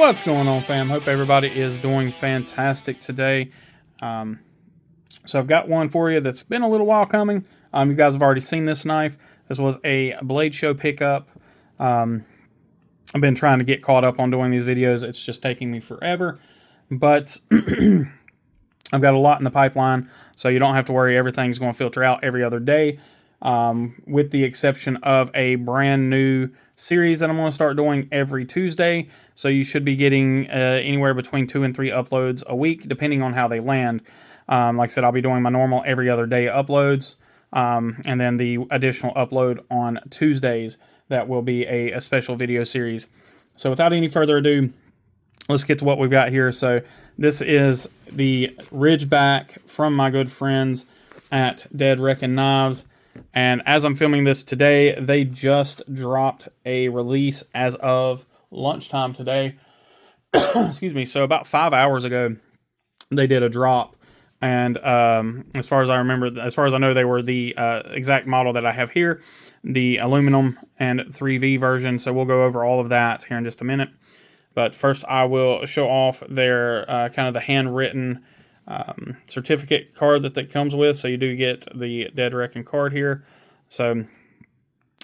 What's going on, fam? Hope everybody is doing fantastic today. So I've got one for you that's been a little while coming. You guys have already seen this knife. This was a Blade Show pickup. I've been trying to get caught up on doing these videos. It's just taking me forever. But I've got a lot in the pipeline, so you don't have to worry. Everything's going to filter out every other day, with the exception of a brand new series that I'm going to start doing every Tuesday. So you should be getting anywhere between 2 and 3 uploads a week, depending on how they land. Like I said, I'll be doing my normal every other day uploads, and then the additional upload on Tuesdays. That will be a special video series. So without any further ado, let's get to what we've got here. So this is the Ridgeback from my good friends at Dead Reckon Knives. And as I'm filming this today, they just dropped a release as of lunchtime today. Excuse me. So about 5 hours ago, they did a drop. And as far as I remember, as far as I know, they were the exact model that I have here, the aluminum and 3V version. So we'll go over all of that here in just a minute. But first, I will show off their kind of the handwritten certificate card that comes with. So you do get the Dead Reckon card here. So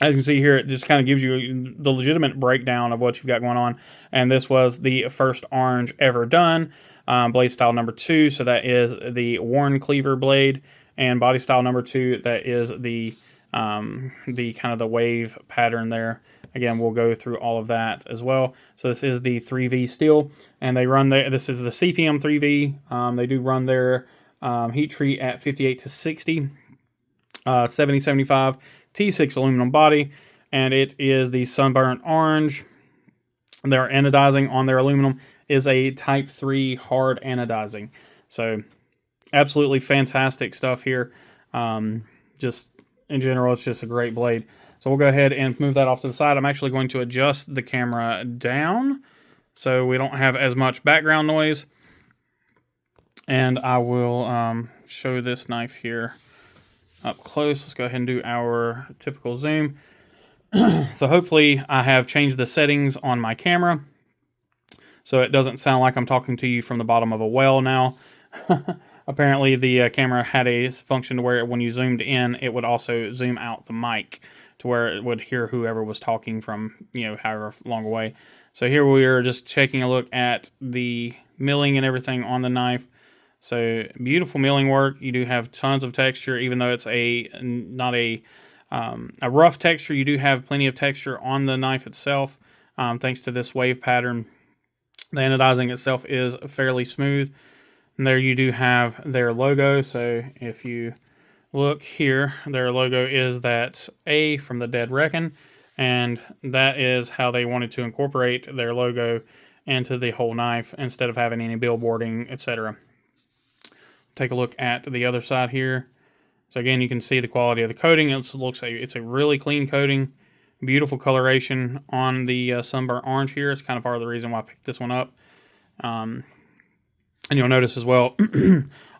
as you can see here, it just kind of gives you the legitimate breakdown of what you've got going on. And this was the first orange ever done. Blade style number 2, so that is the worn cleaver blade, and body style number 2, that is the kind of the wave pattern there. Again, we'll go through all of that as well. So this is the 3V steel, and they run this is the CPM 3V. They do run their heat treat at 58 to 60, 70-75 T6 aluminum body, and it is the sunburnt orange. Their anodizing on their aluminum is a type 3 hard anodizing. So absolutely fantastic stuff here. Just in general, it's just a great blade. So we'll go ahead and move that off to the side. I'm actually going to adjust the camera down so we don't have as much background noise. And I will show this knife here up close. Let's go ahead and do our typical zoom. So hopefully I have changed the settings on my camera, so it doesn't sound like I'm talking to you from the bottom of a well now. Apparently the camera had a function to where when you zoomed in, it would also zoom out the mic to where it would hear whoever was talking from, however long away. So here we are just taking a look at the milling and everything on the knife. So beautiful milling work. You do have tons of texture, even though it's not a rough texture. You do have plenty of texture on the knife itself, thanks to this wave pattern. The anodizing itself is fairly smooth. And there you do have their logo. So if you look here, their logo is that A from the Dead Reckon, and that is how they wanted to incorporate their logo into the whole knife instead of having any billboarding, etc. Take a look at the other side here. So again, you can see the quality of the coating. It's a really clean coating. Beautiful coloration on the sunburnt orange here. It's kind of part of the reason why I picked this one up. And you'll notice as well,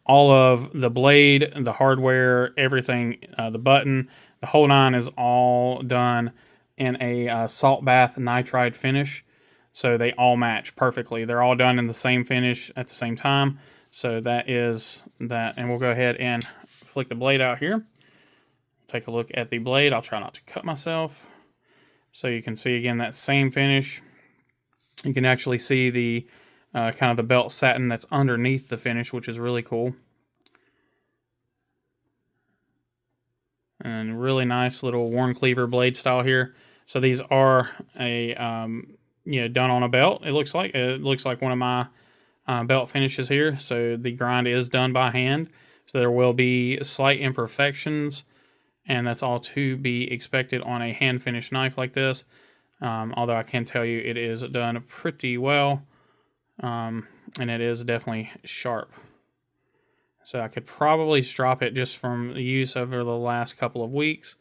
all of the blade, the hardware, everything, the button, the whole nine is all done in a salt bath nitride finish. So they all match perfectly. They're all done in the same finish at the same time. So that is that. And we'll go ahead and flick the blade out here. Take a look at the blade. I'll try not to cut myself. So you can see again that same finish. You can actually see the kind of the belt satin that's underneath the finish, which is really cool. And really nice little worn cleaver blade style here. So these are a done on a belt. It looks like one of my belt finishes here. So the grind is done by hand. So there will be slight imperfections, and that's all to be expected on a hand finished knife like this. Although I can tell you it is done pretty well, and it is definitely sharp. So I could probably strop it just from the use over the last couple of weeks,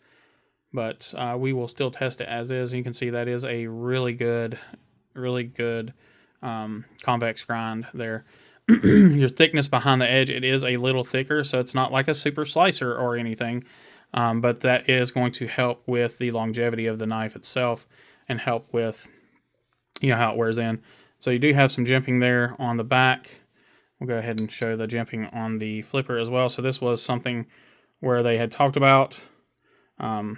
but we will still test it as is. You can see that is a really good convex grind there. Your thickness behind the edge, it is a little thicker, so it's not like a super slicer or anything, but that is going to help with the longevity of the knife itself and help with how it wears in. So you do have some jimping there on the back. We'll go ahead and show the jimping on the flipper as well. So this was something where they had talked about. Let's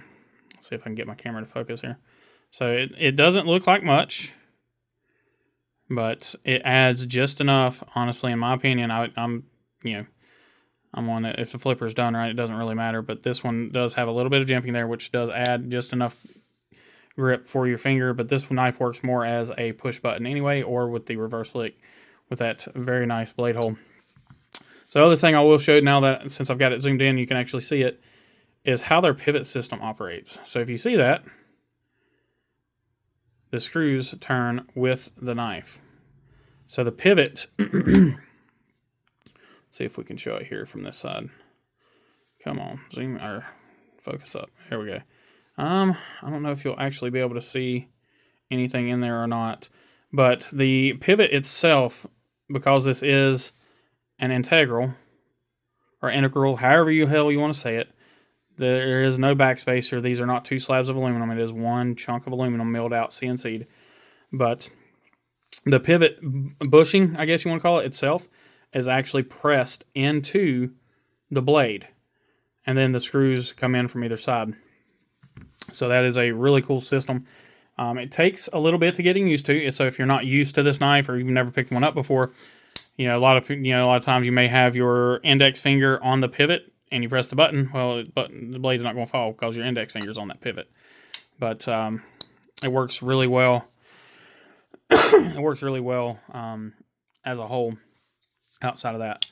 see if I can get my camera to focus here. So it doesn't look like much, but it adds just enough. Honestly, in my opinion, I'm on it. If the flipper's done right, it doesn't really matter. But this one does have a little bit of jimping there, which does add just enough grip for your finger. But this knife works more as a push button anyway, or with the reverse flick with that very nice blade hole. So the other thing I will show now, that since I've got it zoomed in, you can actually see it, is how their pivot system operates. So if you see that, the screws turn with the knife. So the pivot, see if we can show it here from this side. Come on, zoom or focus up. Here we go. I don't know if you'll actually be able to see anything in there or not, but the pivot itself, because this is an integral, or integral, however you want to say it, there is no backspacer. These are not two slabs of aluminum. It is one chunk of aluminum milled out, CNC'd. But the pivot bushing, I guess you want to call it, itself, is actually pressed into the blade. And then the screws come in from either side. So that is a really cool system. It takes a little bit to getting used to. So if you're not used to this knife, or you've never picked one up before, a lot of times you may have your index finger on the pivot and you press the button. Well, the blade's not going to fall because your index finger's on that pivot. But it works really well. It works really well as a whole. Outside of that,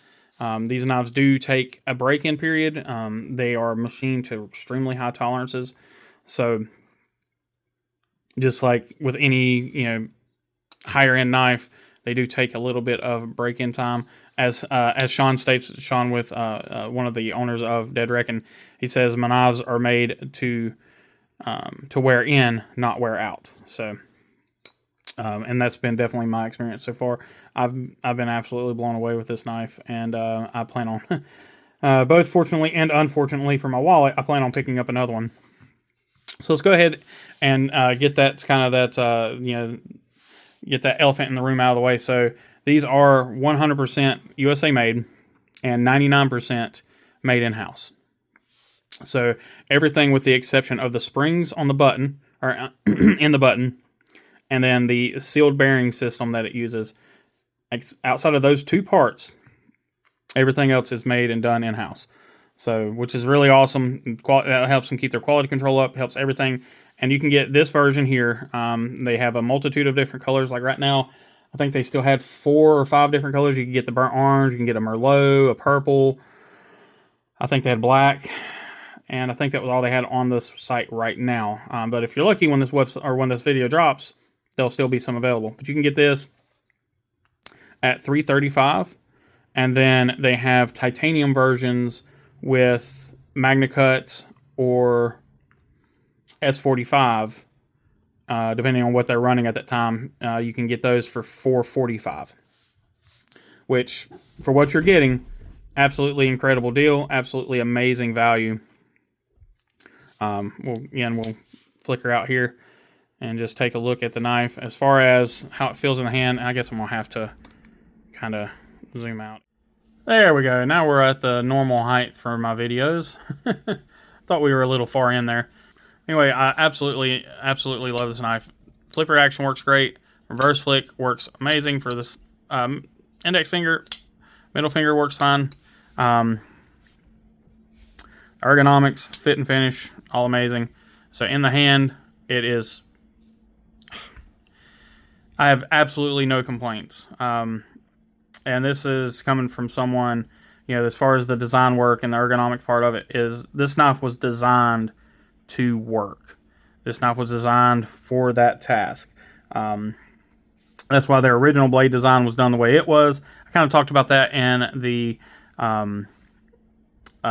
these knives do take a break-in period. They are machined to extremely high tolerances. So just like with any higher end knife, they do take a little bit of break-in time. As Sean states, Sean with one of the owners of Dead Reckon, he says, my knives are made to wear in, not wear out. So, and that's been definitely my experience so far. I've been absolutely blown away with this knife, and I plan on, both fortunately and unfortunately for my wallet, I plan on picking up another one. So let's go ahead and get that get that elephant in the room out of the way. So these are 100% USA made and 99% made in-house. So everything with the exception of the springs on the button, or in the button, and then the sealed bearing system that it uses. Outside of those two parts, everything else is made and done in-house. So, which is really awesome. That helps them keep their quality control up, helps everything. And you can get this version here. They have a multitude of different colors. Like right now, I think they still had 4 or 5 different colors. You can get the burnt orange, you can get a merlot, a purple. I think they had black. And I think that was all they had on this site right now. But if you're lucky, when this website or when this video drops, there'll still be some available. But you can get this at $335, and then they have titanium versions with Magna Cut or S45, depending on what they're running at that time. You can get those for $445, which for what you're getting, absolutely incredible deal, absolutely amazing value. We'll flicker out here and just take a look at the knife. As far as how it feels in the hand, I guess I'm gonna have to kind of zoom out. There we go. Now we're at the normal height for my videos. Thought we were a little far in there. Anyway, I absolutely love this knife. Flipper action works great. Reverse flick works amazing for this. Index finger, middle finger works fine. Ergonomics, fit and finish, all amazing. So in the hand, it is... I have absolutely no complaints. And this is coming from someone, as far as the design work and the ergonomic part of it, is this knife was designed to work. This knife was designed for that task. That's why their original blade design was done the way it was. I kind of talked about that in the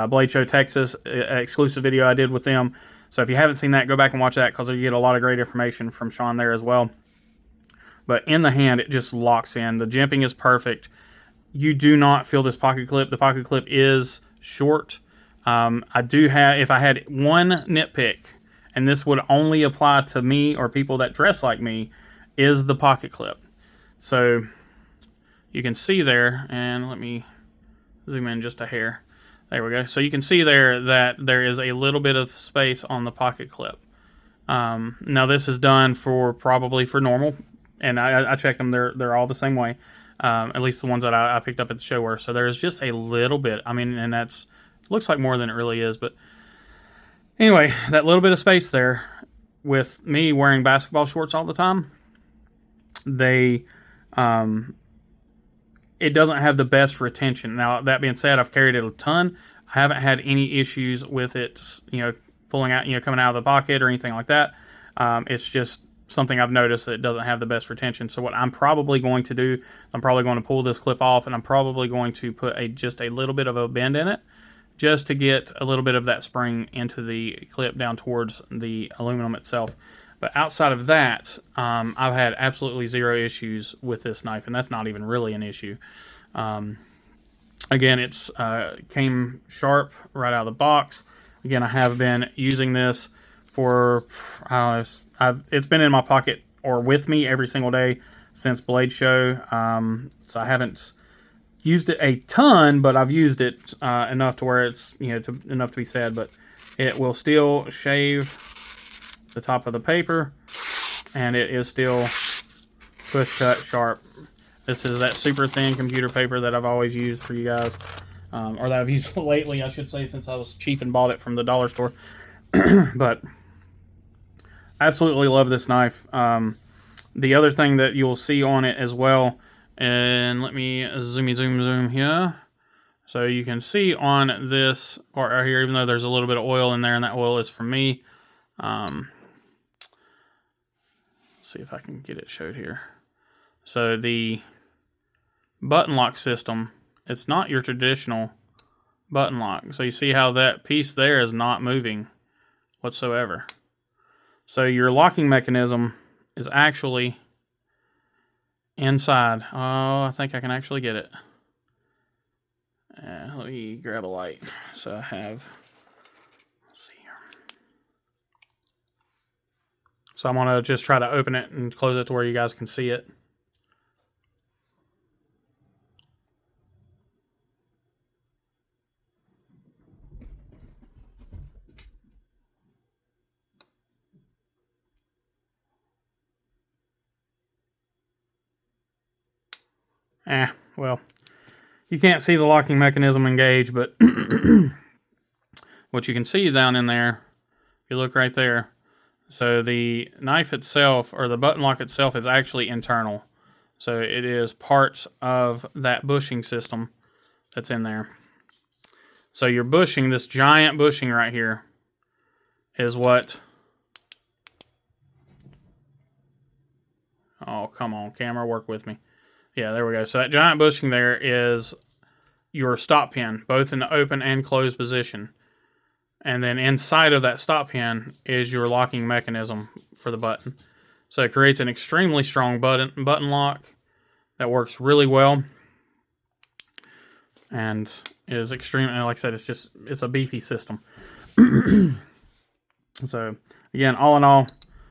Blade Show Texas exclusive video I did with them. So if you haven't seen that, go back and watch that, because you get a lot of great information from Sean there as well. But in the hand, it just locks in. The jimping is perfect. You do not feel this pocket clip. The pocket clip is short. I do have, if I had one nitpick, and this would only apply to me or people that dress like me, is the pocket clip. So you can see there, and let me zoom in just a hair. There we go. So you can see there that there is a little bit of space on the pocket clip. Now this is done probably for normal, and I checked them. They're all the same way. At least the ones that I picked up at the show were. So there's just a little bit. I mean, and that's looks like more than it really is. But anyway, that little bit of space there, with me wearing basketball shorts all the time, it doesn't have the best retention. Now, that being said, I've carried it a ton. I haven't had any issues with it, pulling out, coming out of the pocket or anything like that. It's just something I've noticed that it doesn't have the best retention. So what I'm probably going to do, I'm probably going to pull this clip off, and I'm probably going to put just a little bit of a bend in it, just to get a little bit of that spring into the clip down towards the aluminum itself. But outside of that, I've had absolutely zero issues with this knife, and that's not even really an issue. Again, it's came sharp right out of the box. Again, I have been using this for, it's been in my pocket or with me every single day since Blade Show. So I haven't used it a ton, but I've used it enough to where it's, enough to be said, but it will still shave the top of the paper, and it is still push cut sharp. This is that super thin computer paper that I've always used for you guys, or that I've used lately, I should say, since I was cheap and bought it from the dollar store. But I absolutely love this knife. The other thing that you'll see on it as well, and let me zoom here, so you can see on this part right here, even though there's a little bit of oil in there, and that oil is from me. See if I can get it showed here. So the button lock system, it's not your traditional button lock. So you see how that piece there is not moving whatsoever. So your locking mechanism is actually inside. Oh, I think I can actually get it. Let me grab a light. So I have, let's see here. So I'm going to just try to open it and close it to where you guys can see it. Well, you can't see the locking mechanism engage, but what you can see down in there, if you look right there, so the knife itself, or the button lock itself, is actually internal. So it is parts of that bushing system that's in there. So your bushing, this giant bushing right here, is what... Oh, come on, camera, work with me. Yeah, there we go. So that giant bushing there is your stop pin, both in the open and closed position. And then inside of that stop pin is your locking mechanism for the button. So it creates an extremely strong button lock that works really well. And is extremely, like I said, it's a beefy system. So again, all in all,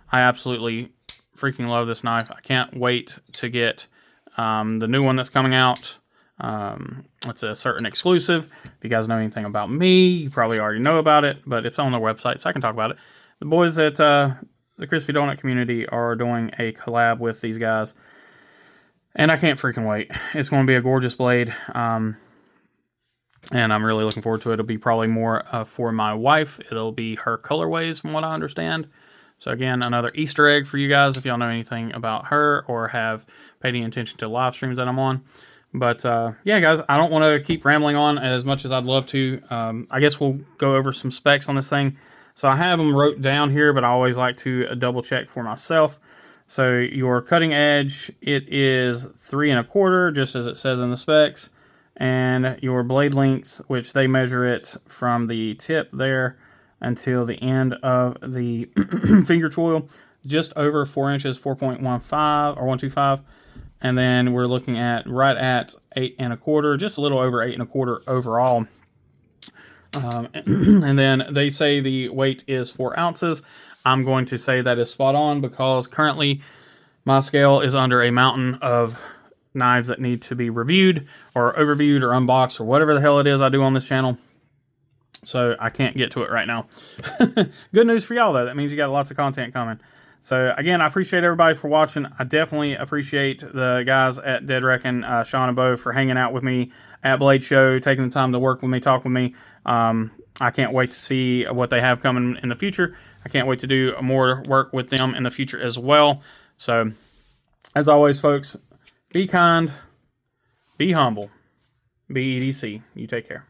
I absolutely freaking love this knife. I can't wait to get the new one that's coming out. It's a certain exclusive. If you guys know anything about me, you probably already know about it, but it's on their website, so I can talk about it. The boys at the Crispy Donut community are doing a collab with these guys, and I can't freaking wait. It's going to be a gorgeous blade, and I'm really looking forward to it. It'll be probably more for my wife. It'll be her colorways, from what I understand. So again, another Easter egg for you guys if y'all know anything about her or have paid any attention to live streams that I'm on. But yeah, guys, I don't want to keep rambling on as much as I'd love to. I guess we'll go over some specs on this thing. So I have them wrote down here, but I always like to double check for myself. So your cutting edge, it is 3 1/4, just as it says in the specs. And your blade length, which they measure it from the tip there until the end of the finger tool, just over 4 inches, 4.15 or 125. And then we're looking at right at 8 1/4, just a little over 8 1/4 overall. And then they say the weight is 4 ounces. I'm going to say that is spot on, because currently My scale is under a mountain of knives that need to be reviewed or overviewed or unboxed or whatever the hell it is I do on this channel. So I can't get to it right now. Good news for y'all though. That means you got lots of content coming. So again, I appreciate everybody for watching. I definitely appreciate the guys at Dead Reckon, Sean and Bo, for hanging out with me at Blade Show, taking the time to work with me, talk with me. I can't wait to see what they have coming in the future. I can't wait to do more work with them in the future as well. So, as always, folks, be kind, be humble, be EDC. You take care.